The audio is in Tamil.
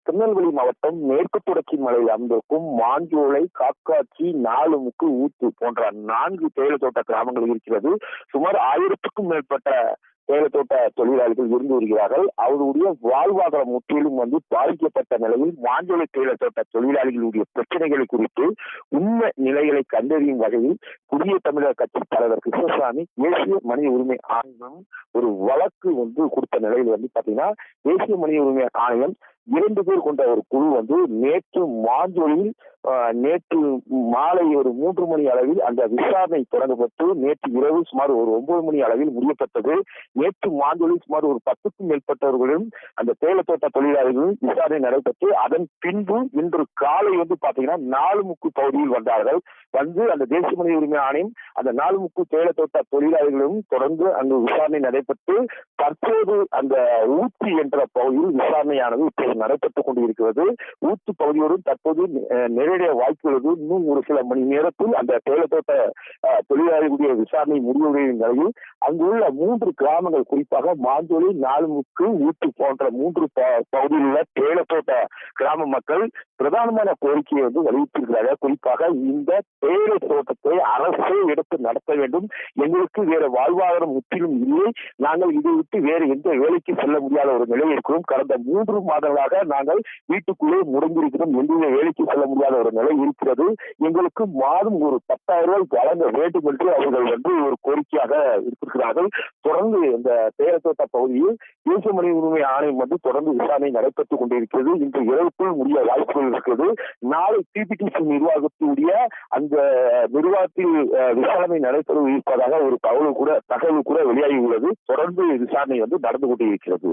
திருநெல்வேலி மாவட்டம் மேற்கு தொடர்ச்சி மலையில் அமைந்திருக்கும் மாஞ்சோலை, காக்காட்சி, 4 முக்கு, ஊத்து போன்ற 4 தேயிலை தோட்ட கிராமங்கள் இருக்கிறது. சுமார் 1000க்கும் மேற்பட்ட தேயிலை தோட்ட தொழிலாளிகள் இருந்து வருகிறார்கள். அவருடைய வாழ்வாதாரம் முற்றிலும் பாதிக்கப்பட்ட நிலையில் மாஞ்சோலை தேயிலை தோட்ட தொழிலாளிகளுடைய பிரச்சனைகளை குறித்து உண்மை நிலைகளை கண்டறியும் வகையில் புதிய தமிழக கட்சி தலைவர் கிருஷ்ணசாமி தேசிய மனித உரிமை ஆணையம் ஒரு வழக்கு கொடுத்த நிலையில் பாத்தீங்கன்னா, தேசிய மனித உரிமை ஆணையம் 2 பேர் கொண்ட ஒரு குழு நேற்று மாஞ்சோலில் நேற்று மாலை ஒரு 3 மணி அளவில் அந்த விசாரணை தொடங்கப்பட்டு நேற்று இரவு சுமார் ஒரு 9 மணி அளவில் முடியப்பட்டது. நேற்று மாஞ்சோலில் சுமார் ஒரு 10க்கும் மேற்பட்டவர்களும் அந்த தேயிலை தோட்ட தொழிலாளர்களும் விசாரணை நடைபெற்று அதன் பின்பு இன்று காலை பாத்தீங்கன்னா 4 முக்கு பகுதியில் வந்தார்கள். அந்த தேசிய மனித உரிமை ஆணையம் அந்த 4 முக்கு தேயிலை தோட்ட தொழிலாளர்களும் தொடர்ந்து அங்கு விசாரணை நடைபெற்று தற்போது அந்த ஊத்தி என்ற பகுதியில் விசாரணையானது இப்போது நடைபெற்றுக் கொண்டிருக்கிறது. ஊத்து பகுதியோடு தற்போது நிறைய வாய்ப்பு உள்ளது. இன்னும் ஒரு சில மணி நேரத்தில் அந்த தேயிலை தோட்ட தொழிலாளிகளுடைய விசாரணை முடிவடையும் நிலையில் அங்குள்ள 3 கிராமங்கள், குறிப்பாக மாஞ்சோலி, 4 முக்கு, ஊத்து போன்ற 3 பகுதியில் உள்ள தேயிலை தோட்ட கிராம மக்கள் பிரதானமான கோரிக்கையை வலியுறுத்தியிருக்கிறார்கள். குறிப்பாக இந்த தேயிலை தோட்டத்தை அரசே எடுத்து நடத்த வேண்டும். எங்களுக்கு வேற வாழ்வாதாரம் முற்றிலும் இல்லை. நாங்கள் இதை விட்டு வேறு எந்த வேலைக்கு செல்ல முடியாத ஒரு நிலை இருக்கிறோம். கடந்த 3 மாதங்களாக நாங்கள் வீட்டுக்குள்ளே முடங்கியிருக்கிறோம். எந்த வேலைக்கு செல்ல முடியாத ஒரு நிலை இருக்கிறது. எங்களுக்கு மாதம் ஒரு 10,000 ரூபாய் வழங்க வேண்டும் என்று அவர்கள் ஒரு கோரிக்கையாக இருக்கிறார்கள். தொடர்ந்து இந்த தேயிலை தோட்ட பகுதியில் தேசிய மனித உரிமை ஆணையம் தொடர்ந்து விசாரணை நடைபெற்றுக் கொண்டிருக்கிறது. இன்று இரவுக்குள் முடிய வாய்ப்புகள் இருக்கிறது. நாளை டிபிடிசி நிர்வாகத்துடைய அந்த நிர்வாகத்தில் விசாரணை நடைபெற இருப்பதாக ஒரு தகவல் கூட வெளியாகி உள்ளது. தொடர்ந்து விசாரணை நடந்து கொண்டிருக்கிறது.